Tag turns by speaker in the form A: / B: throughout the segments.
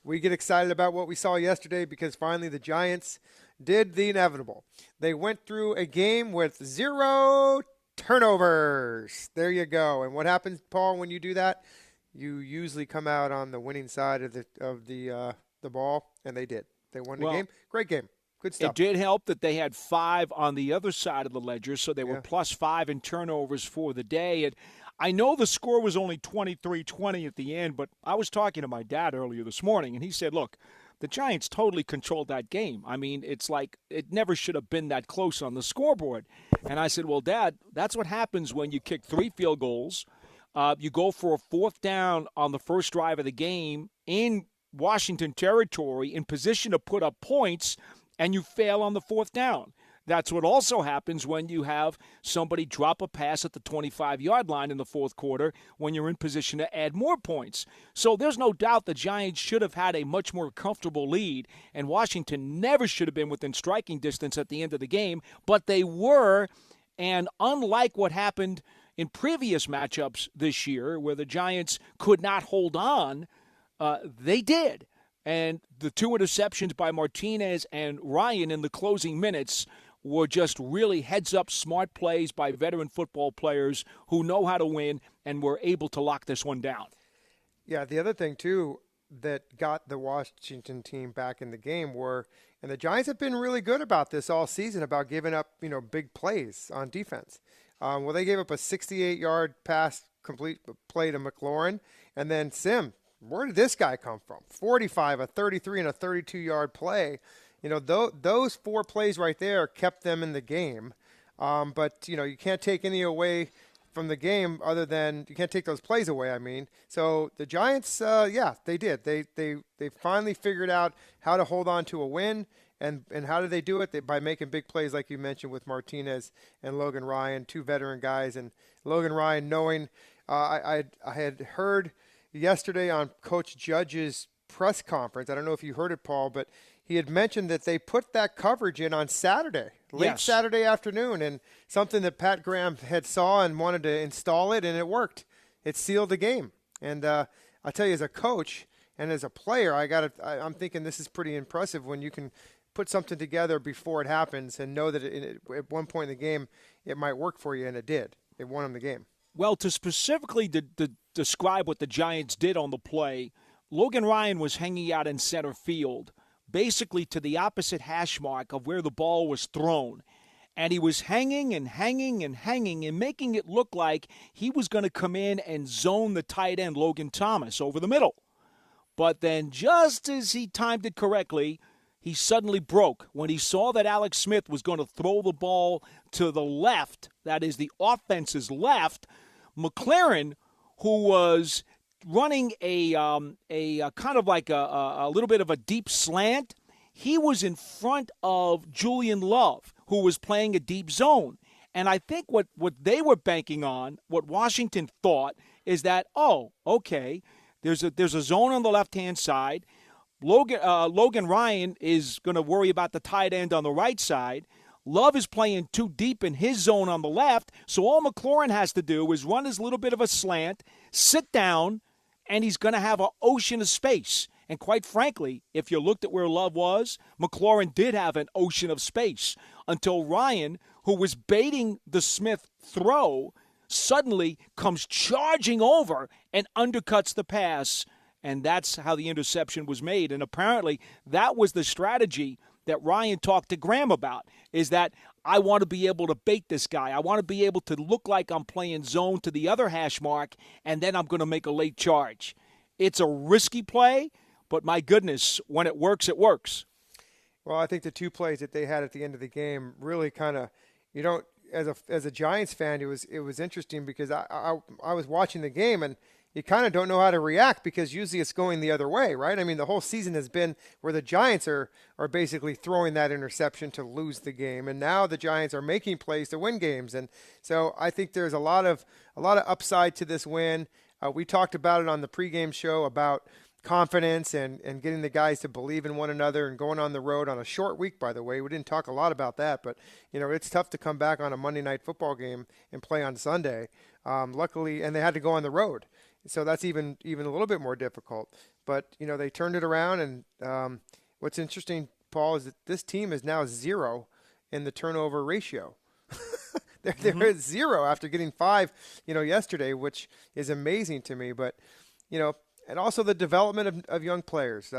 A: we get excited about what we saw yesterday because finally the Giants did the inevitable. They went through a game with 0 turnovers. There you go. And what happens, Paul, when you do that? You usually come out on the winning side of the ball, and they did. They won the game. Great game. Good stuff.
B: It did help that they had 5 on the other side of the ledger, so they were +5 in turnovers for the day. And I know the score was only 23-20 at the end, but I was talking to my dad earlier this morning, and he said, look, the Giants totally controlled that game. I mean, it's like it never should have been that close on the scoreboard. And I said, well, Dad, that's what happens when you kick 3 field goals. You go for a 4th down on the first drive of the game in Washington territory in position to put up points, and you fail on the 4th down. That's what also happens when you have somebody drop a pass at the 25-yard line in the 4th quarter when you're in position to add more points. So there's no doubt the Giants should have had a much more comfortable lead, and Washington never should have been within striking distance at the end of the game, but they were, and unlike what happened in previous matchups this year where the Giants could not hold on, they did. And the 2 interceptions by Martinez and Ryan in the closing minutes were just really heads-up smart plays by veteran football players who know how to win and were able to lock this one down.
A: Yeah, the other thing, too, that got the Washington team back in the game and the Giants have been really good about this all season, about giving up, big plays on defense. They gave up a 68-yard pass complete play to McLaurin, and then Sim. Where did this guy come from? 45, a 33, and a 32-yard play. Those 4 plays right there kept them in the game. But you can't take any away from the game other than you can't take those plays away, I mean. So the Giants, they did. They finally figured out how to hold on to a win. And how did they do it? By making big plays like you mentioned with Martinez and Logan Ryan, 2 veteran guys. And Logan Ryan knowing I had heard – yesterday on Coach Judge's press conference, I don't know if you heard it, Paul, but he had mentioned that they put that coverage in on Saturday, late Saturday afternoon, and something that Pat Graham had saw and wanted to install it, and it worked. It sealed the game. And I tell you, as a coach and as a player, I'm thinking this is pretty impressive when you can put something together before it happens and know that at one point in the game it might work for you, and it did. It won them the game.
B: Well, to specifically describe what the Giants did on the play, Logan Ryan was hanging out in center field, basically to the opposite hash mark of where the ball was thrown. And he was hanging and hanging and hanging and making it look like he was going to come in and zone the tight end, Logan Thomas, over the middle. But then just as he timed it correctly, he suddenly broke when he saw that Alex Smith was going to throw the ball to the left, that is the offense's left. McLaurin, who was running a kind of like a little bit of a deep slant, he was in front of Julian Love, who was playing a deep zone. And I think what they were banking on, what Washington thought, is that, okay, there's a zone on the left-hand side. Logan Ryan is going to worry about the tight end on the right side. Love is playing too deep in his zone on the left, so all McLaurin has to do is run his little bit of a slant, sit down, and he's going to have an ocean of space. And quite frankly, if you looked at where Love was, McLaurin did have an ocean of space until Ryan, who was baiting the Smith throw, suddenly comes charging over and undercuts the pass. And that's how the interception was made. And apparently that was the strategy that Ryan talked to Graham about, is that I want to be able to bait this guy. I want to be able to look like I'm playing zone to the other hash mark, and then I'm going to make a late charge. It's a risky play, but my goodness, when it works, it works.
A: Well, I think the 2 plays that they had at the end of the game really kind of, as a Giants fan, it was interesting because I was watching the game and you kind of don't know how to react because usually it's going the other way, right? I mean, the whole season has been where the Giants are basically throwing that interception to lose the game, and now the Giants are making plays to win games. And so I think there's a lot of upside to this win. We talked about it on the pregame show about confidence and getting the guys to believe in one another and going on the road on a short week, by the way. We didn't talk a lot about that, but, it's tough to come back on a Monday night football game and play on Sunday. Luckily, and they had to go on the road. So that's even a little bit more difficult. But they turned it around, and what's interesting, Paul, is that this team is now 0 in the turnover ratio. They're at 0 after getting 5, yesterday, which is amazing to me. But and also the development of young players.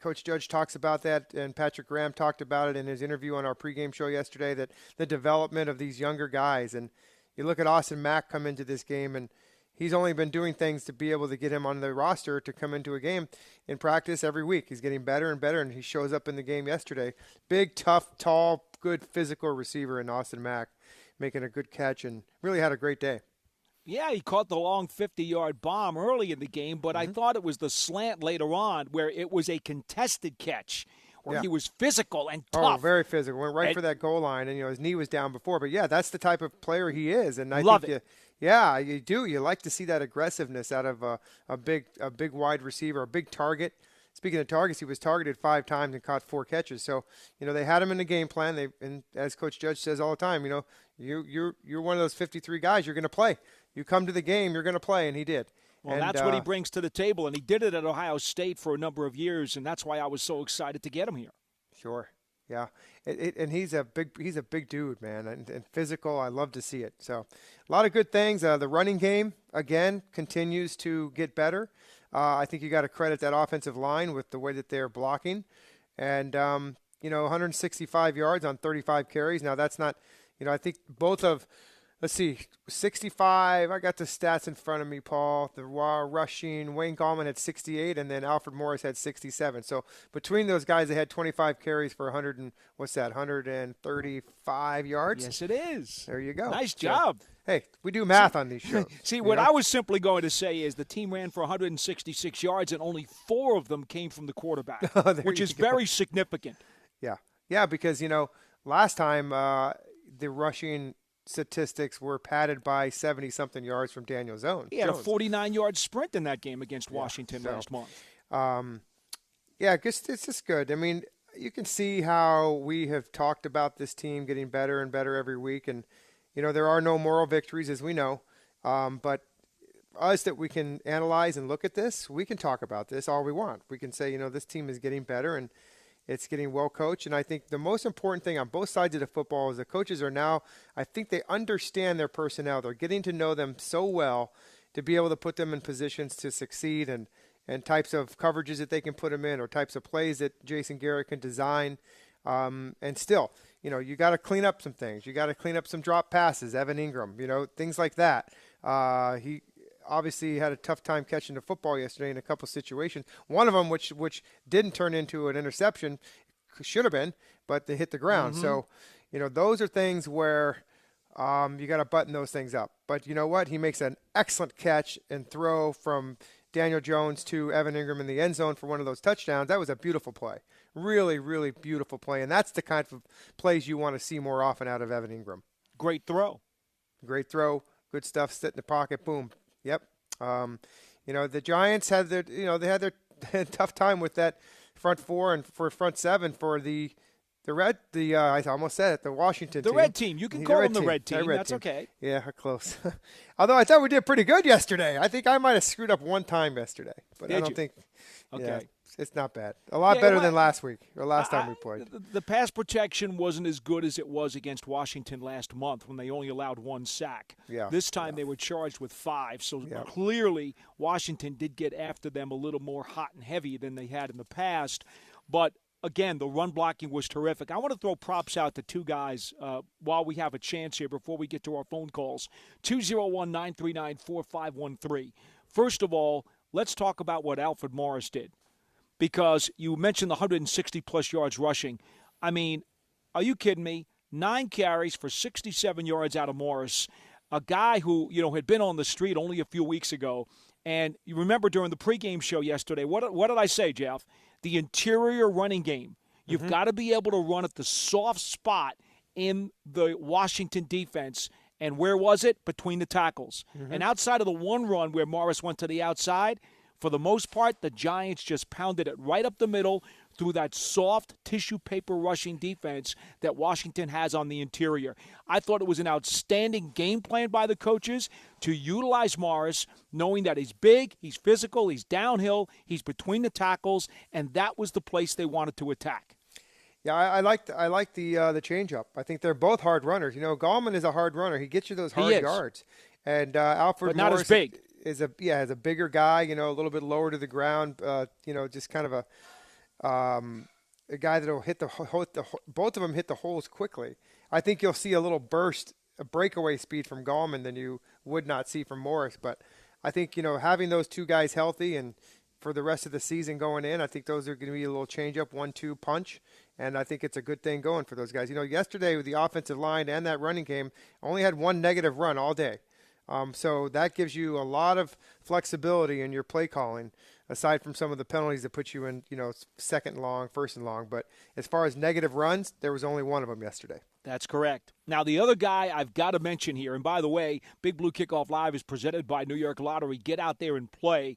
A: Coach Judge talks about that, and Patrick Graham talked about it in his interview on our pregame show yesterday, that the development of these younger guys. And you look at Austin Mack come into this game, and he's only been doing things to be able to get him on the roster to come into a game in practice every week. He's getting better and better, and he shows up in the game yesterday. Big, tough, tall, good physical receiver in Austin Mack, making a good catch, and really had a great day.
B: Yeah, he caught the long 50-yard bomb early in the game, but I thought it was the slant later on where it was a contested catch where he was physical and tough.
A: Oh, very physical. Went right for that goal line, and his knee was down before. But, yeah, that's the type of player he is. And I think you do. You like to see that aggressiveness out of a big wide receiver, a big target. Speaking of targets, he was targeted 5 times and caught 4 catches. So, they had him in the game plan. And as Coach Judge says all the time, you're one of those 53 guys. You're going to play. You come to the game, you're going to play, and he did.
B: Well, and that's what he brings to the table, and he did it at Ohio State for a number of years, and that's why I was so excited to get him here.
A: Sure, yeah, and he's a big dude, man, and physical. I love to see it. So, a lot of good things. The running game again continues to get better. I think you got to credit that offensive line with the way that they're blocking, and 165 yards on 35 carries. Now that's not, I think both of. Let's see, 65. I got the stats in front of me, Paul. The rushing, Wayne Gallman had 68, and then Alfred Morris had 67. So between those guys, they had 25 carries for 135 yards.
B: Yes, it is.
A: There you go.
B: Nice job.
A: Hey, we do math on these shows.
B: See, what I was simply going to say is the team ran for 166 yards, and only 4 of them came from the quarterback, which is very significant.
A: Yeah, because, last time the rushing statistics were padded by 70-something yards from Daniel Jones.
B: He had a 49-yard sprint in that game against Washington last month.
A: It's just good. I mean, you can see how we have talked about this team getting better and better every week. And, there are no moral victories, as we know. But us that we can analyze and look at this, we can talk about this all we want. We can say, this team is getting better and it's getting well coached. And I think the most important thing on both sides of the football is the coaches are now, I think they understand their personnel. They're getting to know them so well to be able to put them in positions to succeed and types of coverages that they can put them in or types of plays that Jason Garrett can design. And still, you got to clean up some things. You got to clean up some drop passes, Evan Ingram, things like that. He obviously had a tough time catching the football yesterday in a couple situations. One of them, which didn't turn into an interception, should have been, but they hit the ground. So, those are things where you got to button those things up. But you know what? He makes an excellent catch and throw from Daniel Jones to Evan Ingram in the end zone for one of those touchdowns. That was a beautiful play. Really, really beautiful play. And that's the kind of plays you want to see more often out of Evan Ingram.
B: Great throw.
A: Great throw. Good stuff. Sit in the pocket. Boom. Yep. The Giants had their, they had their tough time with that front 4 and for front 7 for I almost said it, the Washington team.
B: The red team. You can call them the red team. That's okay.
A: Yeah, close. Although I thought we did pretty good yesterday. I think I might have screwed up one time yesterday, but I don't think. Okay. Yeah, it's not bad. A lot better than last week or last time we played.
B: The pass protection wasn't as good as it was against Washington last month when they only allowed 1 sack.
A: Yeah.
B: This time they were charged with 5. So clearly Washington did get after them a little more hot and heavy than they had in the past. But again, the run blocking was terrific. I want to throw props out to 2 guys while we have a chance here before we get to our phone calls. 201-939-4513. First of all, let's talk about what Alfred Morris did. Because you mentioned the 160-plus yards rushing. I mean, are you kidding me? 9 carries for 67 yards out of Morris, a guy who, had been on the street only a few weeks ago. And you remember during the pregame show yesterday, what did I say, Jeff? The interior running game. You've got to be able to run at the soft spot in the Washington defense. And where was it? Between the tackles. And outside of the one run where Morris went to the outside, for the most part, the Giants just pounded it right up the middle, through that soft tissue paper rushing defense that Washington has on the interior. I thought it was an outstanding game plan by the coaches to utilize Morris, knowing that he's big, he's physical, he's downhill, he's between the tackles, and that was the place they wanted to attack.
A: Yeah, I like the changeup. I think they're both hard runners. You know, Gallman is a hard runner. He gets you those hard yards. And Alfred
B: but not
A: Morris
B: as big.
A: is a bigger guy. You know, a little bit lower to the ground. You know, just kind of a guy that'll hit both of them hit the holes quickly. I think you'll see a little burst, a breakaway speed from Gallman than you would not see from Morris. But I think, you know, having those two guys healthy and for the rest of the season going in, I think those are going to be a little change-up, 1-2 punch, and I think it's a good thing going for those guys. You know, yesterday with the offensive line and that running game, only had one negative run all day. So that gives you a lot of flexibility in your play calling, aside from some of the penalties that put you in, you know, second and long, first and long. But as far as negative runs, there was only one of them yesterday.
B: That's correct. Now, the other guy I've got to mention here, and by the way, Big Blue Kickoff Live is presented by New York Lottery. Get out there and play.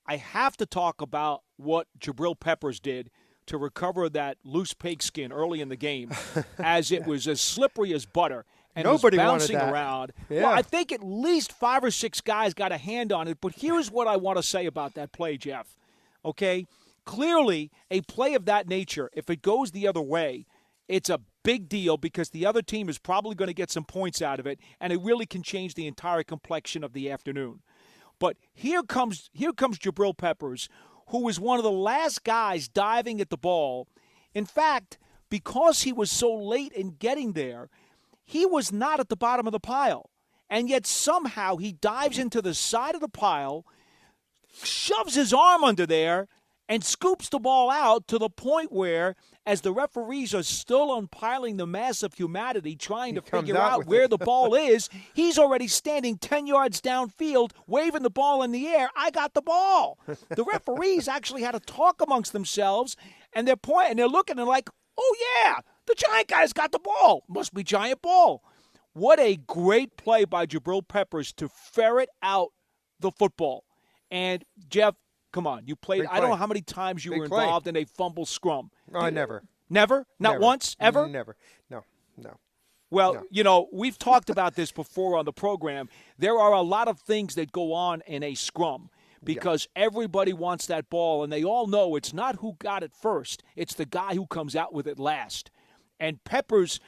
B: I have to talk about what Jabril Peppers did to recover that loose pigskin early in the game, as it was as slippery as butter and
A: Nobody
B: was bouncing
A: wanted that.
B: around.
A: Yeah.
B: Well, I think at least 5 or 6 guys got a hand on it, but here's what I want to say about that play, Jeff. Okay? Clearly, a play of that nature, if it goes the other way, it's a big deal because the other team is probably going to get some points out of it, and it really can change the entire complexion of the afternoon. But here comes Jabril Peppers, who was one of the last guys diving at the ball. In fact, because he was so late in getting there, he was not at the bottom of the pile. And yet somehow he dives into the side of the pile, shoves his arm under there, and scoops the ball out to the point where, as the referees are still unpiling the mass of humanity trying to figure out where the ball is, he's already standing 10 yards downfield, waving the ball in the air. I got the ball. The referees actually had to talk amongst themselves, and they're looking and like, oh, yeah, the Giant guy's got the ball. Must be Giant ball. What a great play by Jabril Peppers to ferret out the football. And, Jeff, come on, you played. I don't know how many times you were involved in a fumble scrum.
A: Oh, never.
B: Never? Not once? Ever?
A: Never. No.
B: Well,
A: No.
B: you know, we've talked about this before on the program. There are a lot of things that go on in a scrum because everybody wants that ball, and they all know it's not who got it first. It's the guy who comes out with it last. And Peppers,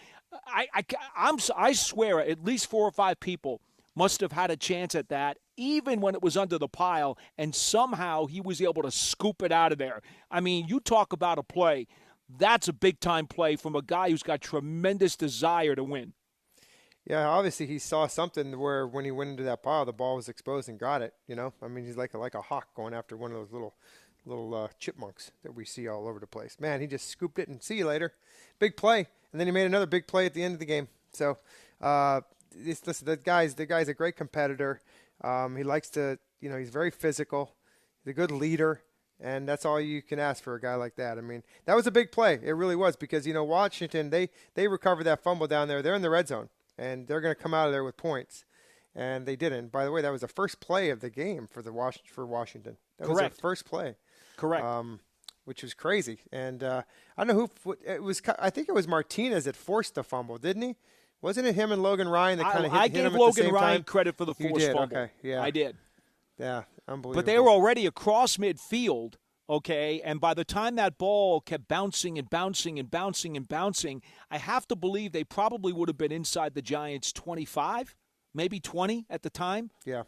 B: I swear at least 4 or 5 people must have had a chance at that, even when it was under the pile, and somehow he was able to scoop it out of there. I mean, you talk about a play. That's a big-time play from a guy who's got tremendous desire to win.
A: Yeah, obviously he saw something where when he went into that pile, the ball was exposed and got it, you know. I mean, he's like a hawk going after one of those little chipmunks that we see all over the place. Man, he just scooped it and see you later. Big play. And then he made another big play at the end of the game. So, listen, the guy's a great competitor. He likes to, you know, he's very physical. He's a good leader, and that's all you can ask for a guy like that. I mean, that was a big play. It really was because, you know, Washington, they recovered that fumble down there. They're in the red zone, and they're going to come out of there with points, and they didn't. By the way, that was the first play of the game for Washington. That was their first play.
B: Correct.
A: Which was crazy. And I don't know who it was. I think it was Martinez that forced the fumble, didn't he? Wasn't it him and Logan Ryan that kind of hit him at the same time?
B: I gave Logan Ryan credit for the forced fumble.
A: Okay, yeah.
B: I did.
A: Yeah, unbelievable.
B: But they were already across midfield, okay, and by the time that ball kept bouncing and bouncing and bouncing and bouncing, I have to believe they probably would have been inside the Giants' 25, maybe 20 at the time.
A: Yeah.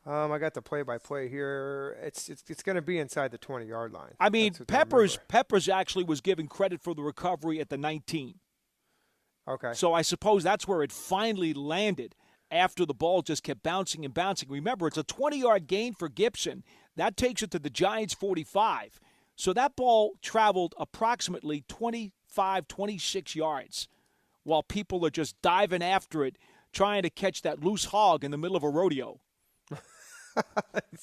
A: I got the play-by-play here. It's going to be inside the 20-yard line.
B: I mean, Peppers actually was given credit for the recovery at the 19.
A: Okay.
B: So I suppose that's where it finally landed after the ball just kept bouncing and bouncing. Remember, it's a 20-yard gain for Gibson. That takes it to the Giants' 45. So that ball traveled approximately 25, 26 yards while people are just diving after it, trying to catch that loose hog in the middle of a rodeo.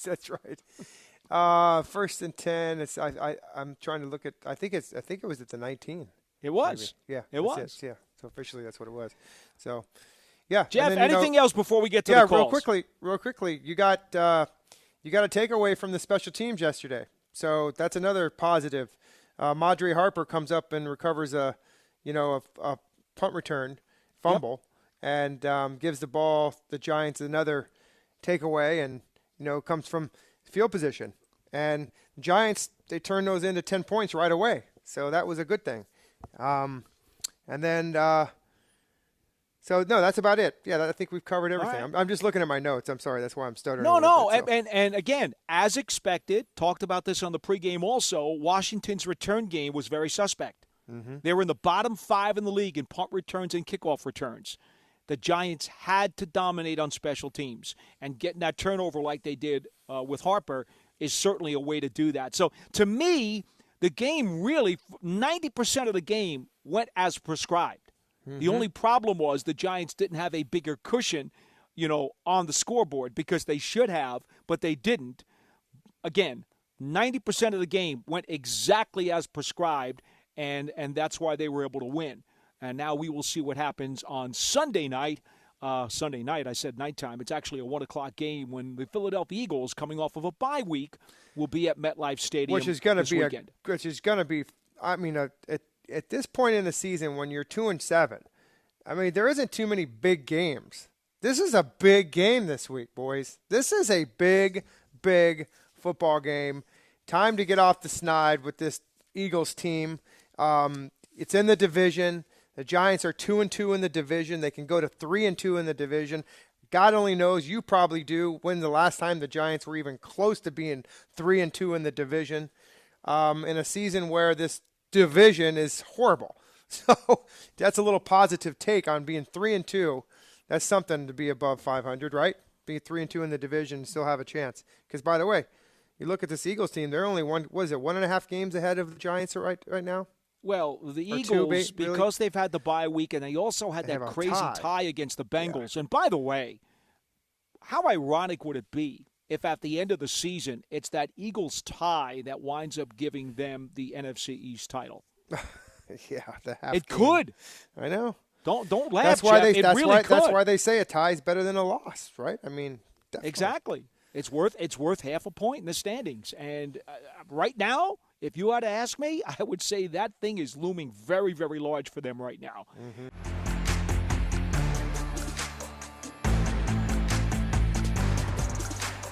A: That's right. First and 10. I'm trying to look at. I think it was at the 19.
B: It was.
A: Maybe. Yeah.
B: It was.
A: Yeah. So officially, that's what it was. So, yeah.
B: Jeff,
A: then,
B: anything else before we get to the calls?
A: Real quickly. You got a takeaway from the special teams yesterday. So that's another positive Madre Harper comes up and recovers a punt return fumble, and gives the Giants another takeaway, and comes from field position. And Giants, they turn those into 10 points right away, so that was a good thing. And then so no, that's about it. Yeah, I think we've covered everything.
B: Right.
A: I'm just looking at my notes. I'm sorry, that's why I'm stuttering.
B: No,
A: bit, so.
B: and again, as expected, talked about this on the pregame also, Washington's return game was very suspect. Mm-hmm. They were in the bottom 5 in the league in punt returns and kickoff returns. The Giants had to dominate on special teams, and getting that turnover like they did with Harper is certainly a way to do that. So to me, the game really, 90% of the game went as prescribed. Mm-hmm. The only problem was the Giants didn't have a bigger cushion, on the scoreboard, because they should have, but they didn't. Again, 90% of the game went exactly as prescribed, and that's why they were able to win. And now we will see what happens on Sunday night. Sunday night, I said nighttime. It's actually a 1 o'clock game when the Philadelphia Eagles, coming off of a bye week, will be at MetLife Stadium
A: which is going to be at this point in the season when you're 2-7, I mean, there isn't too many big games. This is a big game this week, boys. This is a big, big football game. Time to get off the snide with this Eagles team. It's in the division. The Giants are 2-2 in the division. They can go to 3-2 in the division. God only knows, you probably do, when the last time the Giants were even close to being 3-2 in the division, in a season where this division is horrible. So that's a little positive take on being 3-2. That's something to be above 500, right? Be 3-2 in the division and still have a chance. Because, by the way, you look at this Eagles team, they're only 1.5 games ahead of the Giants right now?
B: Well, the Eagles, because they've had the bye week, and they also had that crazy tie against the Bengals. Yeah. And by the way, how ironic would it be if at the end of the season it's that Eagles tie that winds up giving them the NFC East title?
A: Yeah,
B: it could.
A: I know.
B: Don't laugh.
A: That's why
B: Jeff.
A: That's why they say a tie is better than a loss, right? I mean, definitely.
B: Exactly. It's worth half a point in the standings, and right now, if you had to ask me, I would say that thing is looming very, very large for them right now. Mm-hmm.